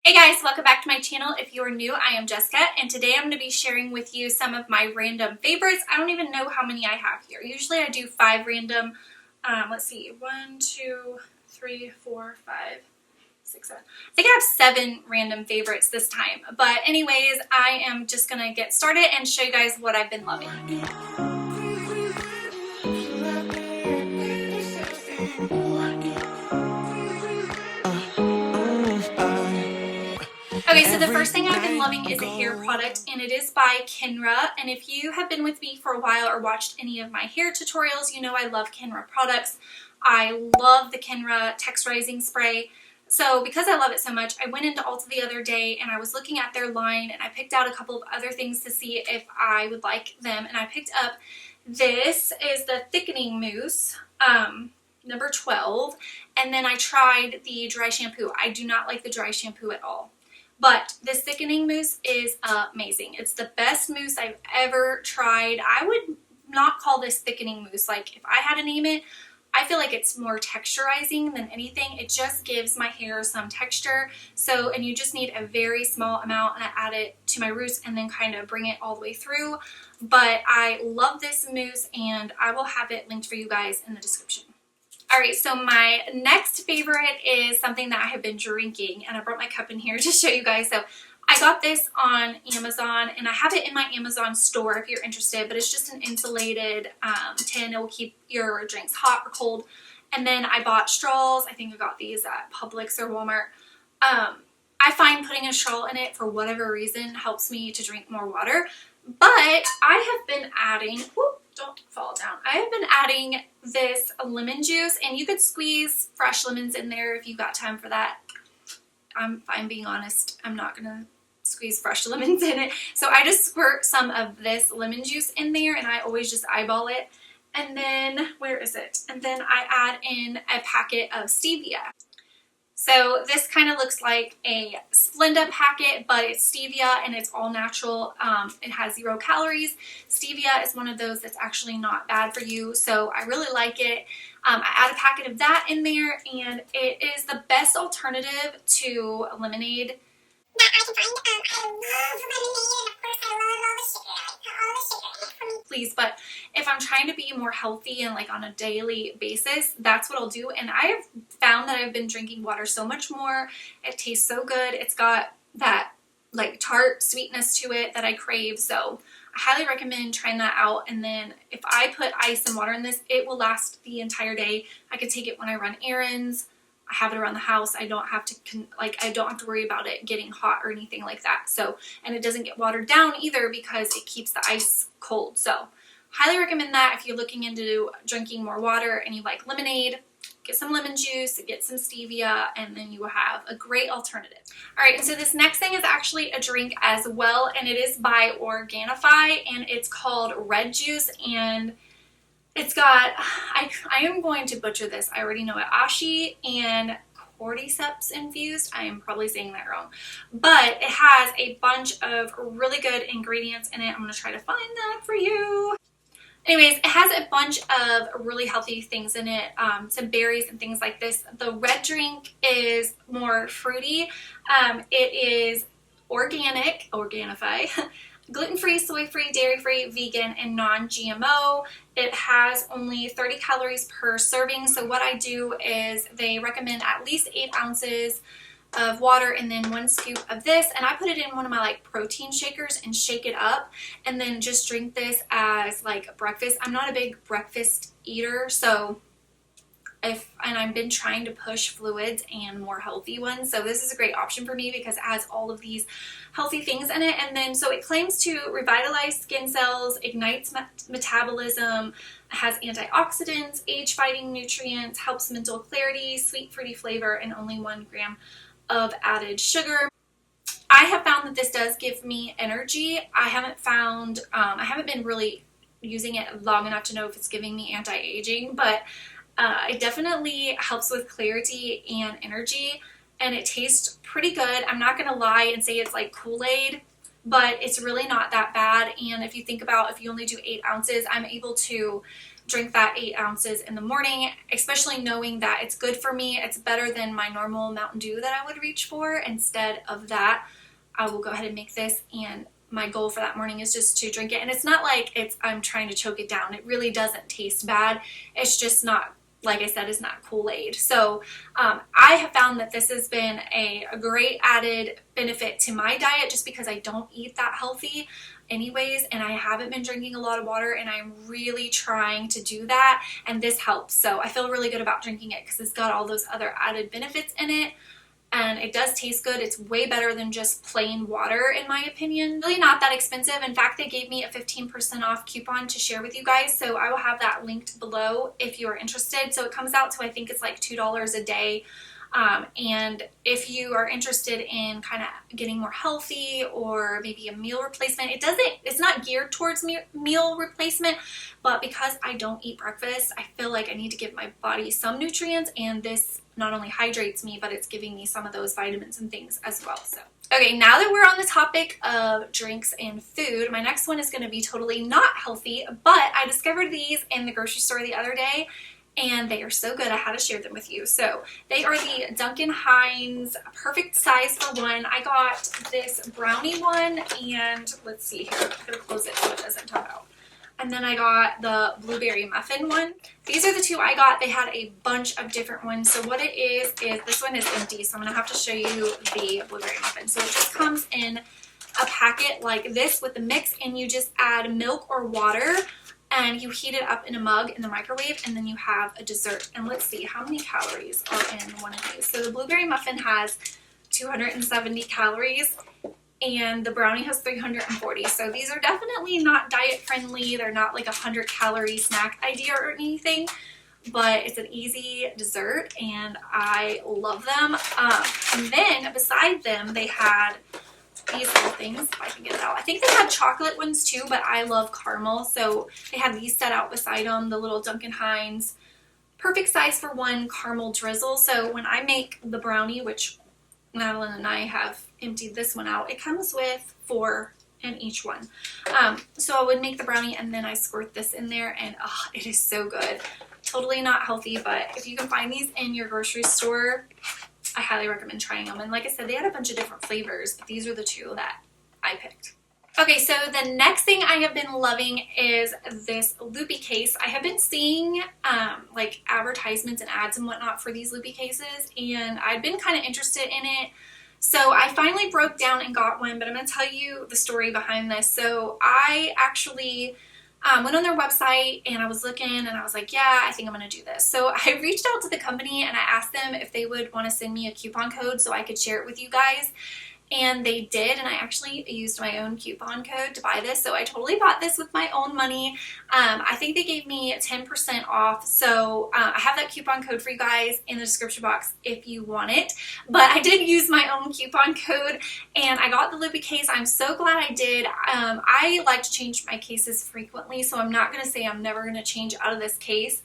Hey guys, welcome back to my channel. If you are new, I am Jessica, and today I'm going to be sharing with you some of my random favorites. I don't even know how many I have here. Usually I do 5 random, let's see, 1, 2, 3, 4, 5, 6, 7. I think I have 7 random favorites this time. But anyways, I am just going to get started and show you guys what I've been loving. Okay, so the first thing I've been loving is a hair product, and it is by Kenra. And if you have been with me for a while or watched any of my hair tutorials, you know I love Kenra products. I love the Kenra texturizing spray. So because I love it so much, I went into Ulta the other day and I was looking at their line, and I picked out a couple of other things to see if I would like them. And I picked up this is the thickening mousse, number 12. And then I tried the dry shampoo. I do not like the dry shampoo at all. But this thickening mousse is amazing. It's the best mousse I've ever tried. I would not call this thickening mousse. Like, if I had to name it, I feel like it's more texturizing than anything. It just gives my hair some texture. So, and you just need a very small amount, and I add it to my roots and then kind of bring it all the way through. But I love this mousse, and I will have it linked for you guys in the description. Alright, so my next favorite is something that I have been drinking, and I brought my cup in here to show you guys. So I got this on Amazon, and I have it in my Amazon store if you're interested, but it's just an insulated tin. It will keep your drinks hot or cold. And then I bought straws. I think I got these at Publix or Walmart. I find putting a straw in it, for whatever reason, helps me to drink more water. But I have been adding... Whoop, don't fall down. I have been adding this lemon juice, and you could squeeze fresh lemons in there if you've got time for that. If I'm being honest, I'm not gonna squeeze fresh lemons in it. So I just squirt some of this lemon juice in there, and I always just eyeball it. And then, where is it? And then I add in a packet of stevia. So this kind of looks like a Splenda packet, but it's stevia and it's all natural. It has 0 calories. Stevia is one of those that's actually not bad for you, so I really like it. I add a packet of that in there, and it is the best alternative to lemonade that I can find. I love lemonade, and of course I love all the sugar. I put all the sugar in it for me. Please, but if I'm trying to be more healthy and like on a daily basis, that's what I'll do. And I have found that I've been drinking water so much more. It tastes so good. It's got that like tart sweetness to it that I crave. So I highly recommend trying that out. And then if I put ice and water in this, it will last the entire day. I could take it when I run errands. I have it around the house. I don't have to I don't have to worry about it getting hot or anything like that. So, and it doesn't get watered down either because it keeps the ice cold. So, highly recommend that if you're looking into drinking more water and you like lemonade. Get some lemon juice, get some stevia, and then you will have a great alternative. All right, and so this next thing is actually a drink as well, and it is by Organifi, and it's called Red Juice, and it's got, I am going to butcher this. I already know it. Ashi and cordyceps infused. I am probably saying that wrong. But it has a bunch of really good ingredients in it. I'm going to try to find that for you. Anyways, it has a bunch of really healthy things in it, some berries and things like this. The red drink is more fruity. It is organic, Organifi, gluten-free, soy-free, dairy-free, vegan, and non-GMO. It has only 30 calories per serving. So what I do is they recommend at least 8 ounces of water and then 1 scoop of this, and I put it in one of my like protein shakers and shake it up and then just drink this as like breakfast. I'm not a big breakfast eater, so I've been trying to push fluids and more healthy ones, so this is a great option for me because it has all of these healthy things in it. And then so it claims to revitalize skin cells, ignites metabolism, has antioxidants, age-fighting nutrients, helps mental clarity, sweet fruity flavor, and only 1 gram of added sugar. I have found that this does give me energy. I haven't been really using it long enough to know if it's giving me anti-aging, but it definitely helps with clarity and energy, and it tastes pretty good. I'm not gonna lie and say it's like Kool-Aid, but it's really not that bad. And if you think about, if you only do 8 ounces, I'm able to drink that 8 ounces in the morning, especially knowing that it's good for me. It's better than my normal Mountain Dew that I would reach for. Instead of that, I will go ahead and make this, and my goal for that morning is just to drink it. And it's not like I'm trying to choke it down. It really doesn't taste bad. It's just not, like I said, is not Kool-Aid. So I have found that this has been a great added benefit to my diet, just because I don't eat that healthy anyways, and I haven't been drinking a lot of water, and I'm really trying to do that, and this helps. So I feel really good about drinking it because it's got all those other added benefits in it, and it does taste good. It's way better than just plain water, in my opinion. Really not that expensive. In fact, they gave me a 15% off coupon to share with you guys, so I will have that linked below if you are interested. So it comes out to, I think it's like $2 a day. And if you are interested in kind of getting more healthy, or maybe a meal replacement, it's not geared towards meal replacement, but because I don't eat breakfast, I feel like I need to give my body some nutrients, and this not only hydrates me, but it's giving me some of those vitamins and things as well. So, okay, now that we're on the topic of drinks and food, my next one is going to be totally not healthy, but I discovered these in the grocery store the other day, and they are so good I had to share them with you. So they are the Duncan Hines Perfect Size for One. I got this brownie one, and let's see here, I'm going to close it so it doesn't come out. And then I got the blueberry muffin one. These are the two I got. They had a bunch of different ones. So what it is this one is empty, so I'm going to have to show you the blueberry muffin. So it just comes in a packet like this with the mix, and you just add milk or water, and you heat it up in a mug in the microwave, and then you have a dessert. And let's see how many calories are in one of these. So the blueberry muffin has 270 calories, and the brownie has 340. So these are definitely not diet friendly. They're not like 100-calorie snack idea or anything, but it's an easy dessert, and I love them. And then beside them, they had these little things, if I can get it out. I think they had chocolate ones too, but I love caramel, so they had these set out beside them, the little Duncan Hines Perfect Size for One caramel drizzle. So when I make the brownie, which Madeline and I have emptied this one out, it comes with 4 in each one. So I would make the brownie, and then I squirt this in there, and it is so good. Totally not healthy, but if you can find these in your grocery store, I highly recommend trying them. And like I said, they had a bunch of different flavors, but these are the two that I picked. Okay, so the next thing I have been loving is this Loopy Case. I have been seeing like advertisements and ads and whatnot for these Loopy Cases, and I've been kind of interested in it. So I finally broke down and got one, but I'm going to tell you the story behind this. So I actually went on their website, and I was looking, and I was like, yeah, I think I'm going to do this. So I reached out to the company, and I asked them if they would want to send me a coupon code so I could share it with you guys. And they did, and I actually used my own coupon code to buy this. So I totally bought this with my own money. I think they gave me 10% off. So I have that coupon code for you guys in the description box if you want it. But I did use my own coupon code, and I got the Loopy Case. I'm so glad I did. I like to change my cases frequently, so I'm not going to say I'm never going to change out of this case.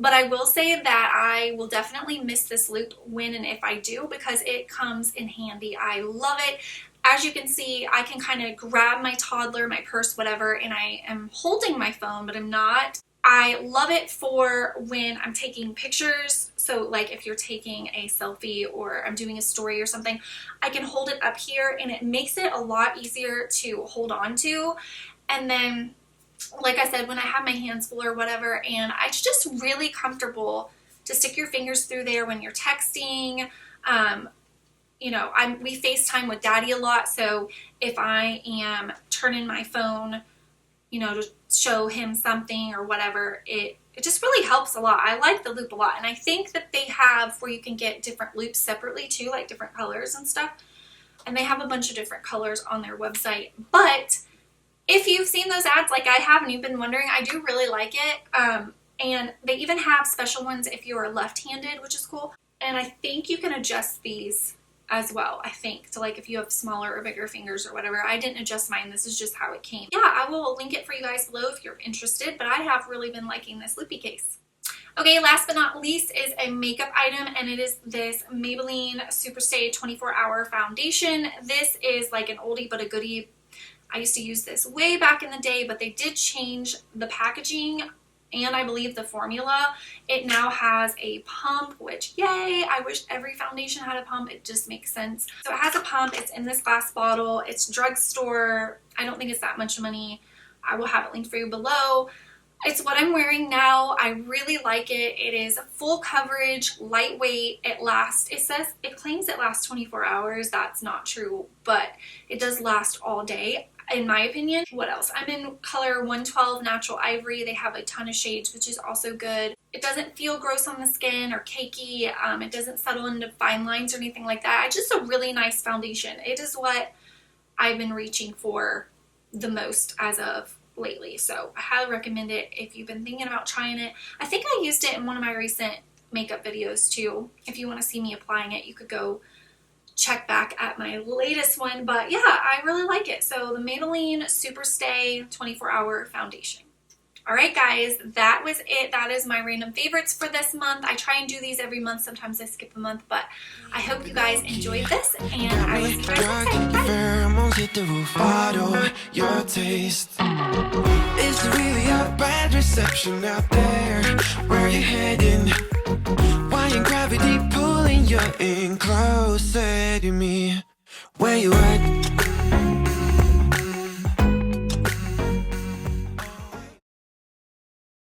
But I will say that I will definitely miss this loop when and if I do, because it comes in handy. I love it. As you can see, I can kind of grab my toddler, my purse, whatever, and I am holding my phone, but I'm not. I love it for when I'm taking pictures. So like if you're taking a selfie or I'm doing a story or something, I can hold it up here, and it makes it a lot easier to hold on to. And then, like I said, when I have my hands full or whatever, and it's just really comfortable to stick your fingers through there when you're texting. You know, we FaceTime with Daddy a lot, so if I am turning my phone, you know, to show him something or whatever, it just really helps a lot. I like the loop a lot, and I think that they have where you can get different loops separately too, like different colors and stuff, and they have a bunch of different colors on their website. But if you've seen those ads like I have and you've been wondering, I do really like it. And they even have special ones if you are left-handed, which is cool. And I think you can adjust these as well, I think. So like if you have smaller or bigger fingers or whatever. I didn't adjust mine. This is just how it came. Yeah, I will link it for you guys below if you're interested, but I have really been liking this Loopy Case. Okay, last but not least is a makeup item, and it is this Maybelline Superstay 24-Hour Foundation. This is like an oldie but a goodie. I used to use this way back in the day, but they did change the packaging and I believe the formula. It now has a pump, which yay, I wish every foundation had a pump. It just makes sense. So it has a pump. It's in this glass bottle. It's drugstore. I don't think it's that much money. I will have it linked for you below. It's what I'm wearing now. I really like it. It is full coverage, lightweight. It claims it lasts 24 hours. That's not true, but it does last all day, in my opinion. What else? I'm in color 112 Natural Ivory. They have a ton of shades, which is also good. It doesn't feel gross on the skin or cakey. It doesn't settle into fine lines or anything like that. It's just a really nice foundation. It is what I've been reaching for the most as of lately, so I highly recommend it if you've been thinking about trying it. I think I used it in one of my recent makeup videos too. If you want to see me applying it, you could go check back at my latest one, but yeah, I really like it. So the Maybelline Super Stay 24-hour foundation. Alright guys, that was it. That is my random favorites for this month. I try and do these every month. Sometimes I skip a month, but I hope you guys enjoyed this, and I will see you guys next time. Bye! Is there really a bad reception out there? Where you heading? Why ain't gravity pulling you in closer to me? Where you at?